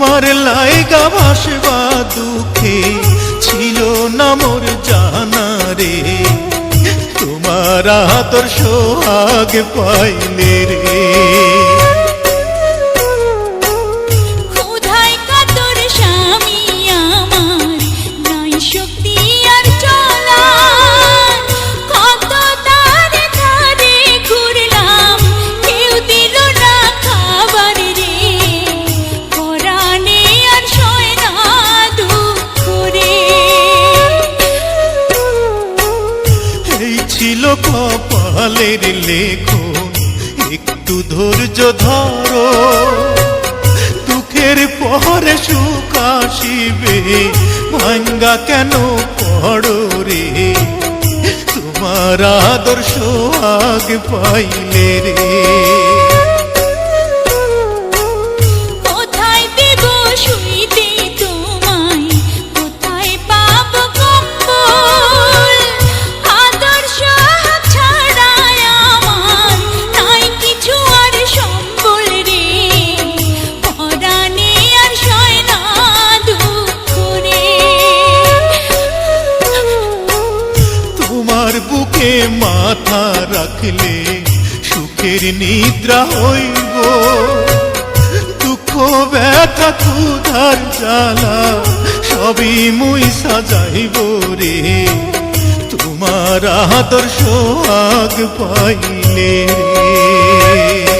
তোমার লাইগা ভাসবা দুঃখে ছিল না মোর জানা রে, তোমার আদর সোহাগ পাইলে রে। ছিল কপালের লেখন, একটু ধৈর্য ধরো, দুঃখের পরে সুখ আসিবে, ভাঙ্গা কেন পড়ো রে, তোমার আদর সোহাগ পাইলে রে। বুকে মাথা রাখলে সুখের নিদ্রা হইব, দুঃখ ব্যথা ক্ষুধার জ্বালা সবই মুই সাজাইব রে, তোমার আদর সোহাগ পাইলে রে।